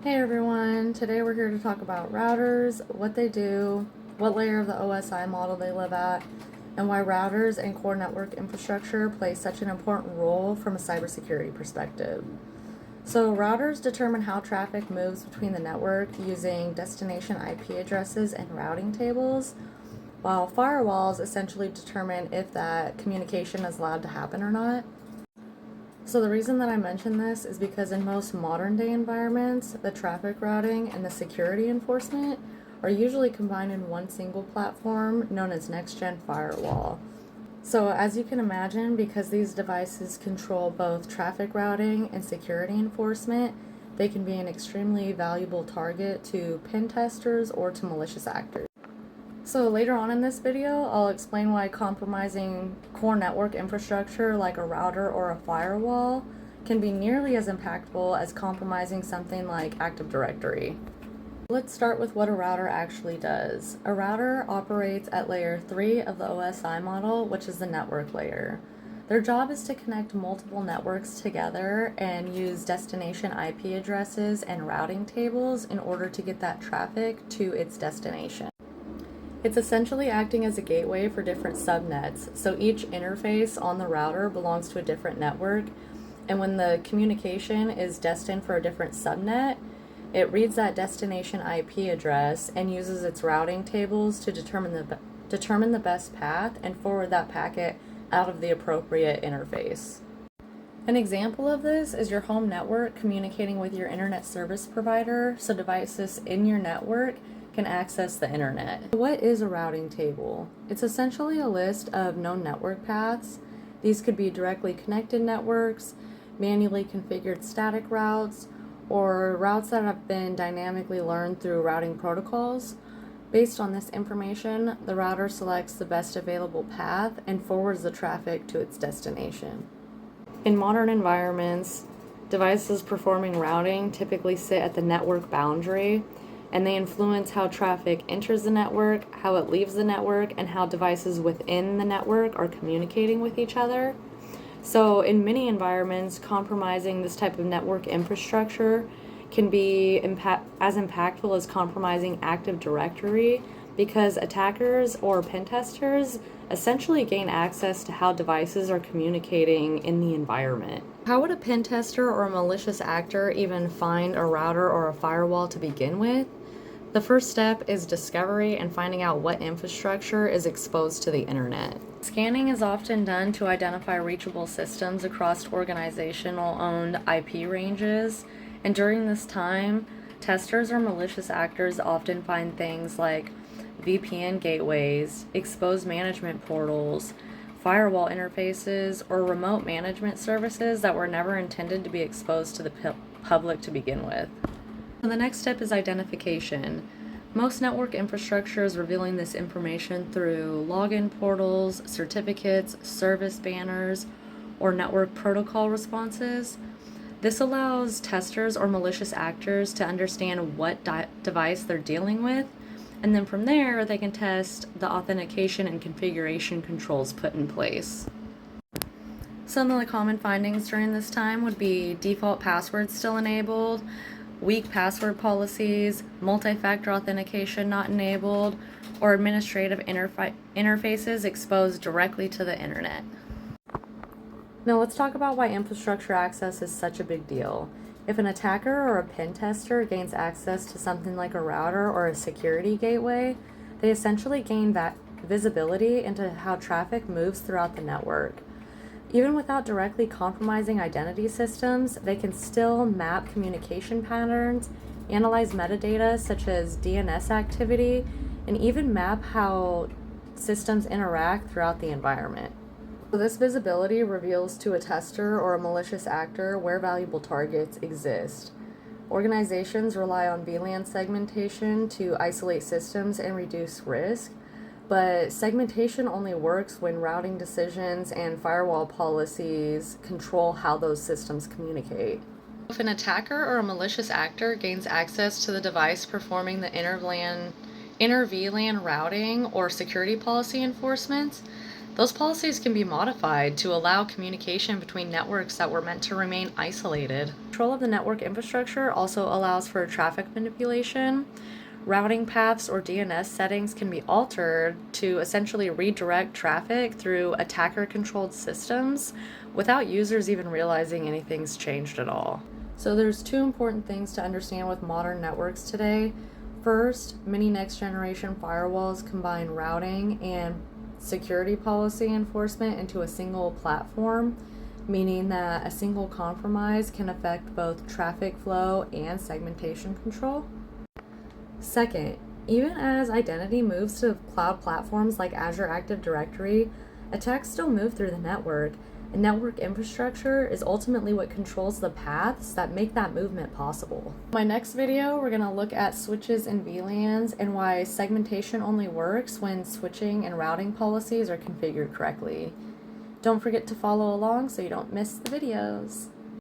Hey everyone, today we're here to talk about routers, what they do, what layer of the OSI model they live at, and why routers and core network infrastructure play such an important role from a cybersecurity perspective. So routers determine how traffic moves between the network using destination IP addresses and routing tables, while firewalls essentially determine if that communication is allowed to happen or not. So the reason that I mention this is because in most modern day environments, the traffic routing and the security enforcement are usually combined in one single platform known as next-gen firewall. So as you can imagine, because these devices control both traffic routing and security enforcement, they can be an extremely valuable target to pen testers or to malicious actors. So later on in this video, I'll explain why compromising core network infrastructure like a router or a firewall can be nearly as impactful as compromising something like Active Directory. Let's start with what a router actually does. A router operates at layer 3 of the OSI model, which is the network layer. Their job is to connect multiple networks together and use destination IP addresses and routing tables in order to get that traffic to its destination. It's essentially acting as a gateway for different subnets, so each interface on the router belongs to a different network, and when the communication is destined for a different subnet, it reads that destination IP address and uses its routing tables to determine the best path and forward that packet out of the appropriate interface. An example of this is your home network communicating with your internet service provider, so devices in your network can access the internet. What is a routing table? It's essentially a list of known network paths. These could be directly connected networks, manually configured static routes, or routes that have been dynamically learned through routing protocols. Based on this information, the router selects the best available path and forwards the traffic to its destination. In modern environments, devices performing routing typically sit at the network boundary, and they influence how traffic enters the network, how it leaves the network, and how devices within the network are communicating with each other. So in many environments, compromising this type of network infrastructure can be as impactful as compromising Active Directory, because attackers or pen testers essentially gain access to how devices are communicating in the environment. How would a pen tester or a malicious actor even find a router or a firewall to begin with? The first step is discovery and finding out what infrastructure is exposed to the internet. Scanning is often done to identify reachable systems across organizational-owned IP ranges, and during this time, testers or malicious actors often find things like VPN gateways, exposed management portals, firewall interfaces, or remote management services that were never intended to be exposed to the public to begin with. So the next step is identification. Most network infrastructure is revealing this information through login portals, certificates, service banners, or network protocol responses. This allows testers or malicious actors to understand what device they're dealing with, and then from there they can test the authentication and configuration controls put in place. Some of the common findings during this time would be default passwords still enabled, weak password policies, multi-factor authentication not enabled, or administrative interfaces exposed directly to the internet. Now let's talk about why infrastructure access is such a big deal. If an attacker or a pen tester gains access to something like a router or a security gateway, they essentially gain visibility into how traffic moves throughout the network. Even without directly compromising identity systems, they can still map communication patterns, analyze metadata such as DNS activity, and even map how systems interact throughout the environment. So this visibility reveals to a tester or a malicious actor where valuable targets exist. Organizations rely on VLAN segmentation to isolate systems and reduce risk, but segmentation only works when routing decisions and firewall policies control how those systems communicate. If an attacker or a malicious actor gains access to the device performing the inter-VLAN routing or security policy enforcements, Those policies can be modified to allow communication between networks that were meant to remain isolated. Control of the network infrastructure also allows for traffic manipulation. Routing paths or DNS settings can be altered to essentially redirect traffic through attacker-controlled systems without users even realizing anything's changed at all. So there's two important things to understand with modern networks today. First, many next-generation firewalls combine routing and security policy enforcement into a single platform, meaning that a single compromise can affect both traffic flow and segmentation control. Second, even as identity moves to cloud platforms like Azure Active Directory, attacks still move through the network, and network infrastructure is ultimately what controls the paths that make that movement possible. In my next video, we're going to look at switches and VLANs and why segmentation only works when switching and routing policies are configured correctly. Don't forget to follow along so you don't miss the videos.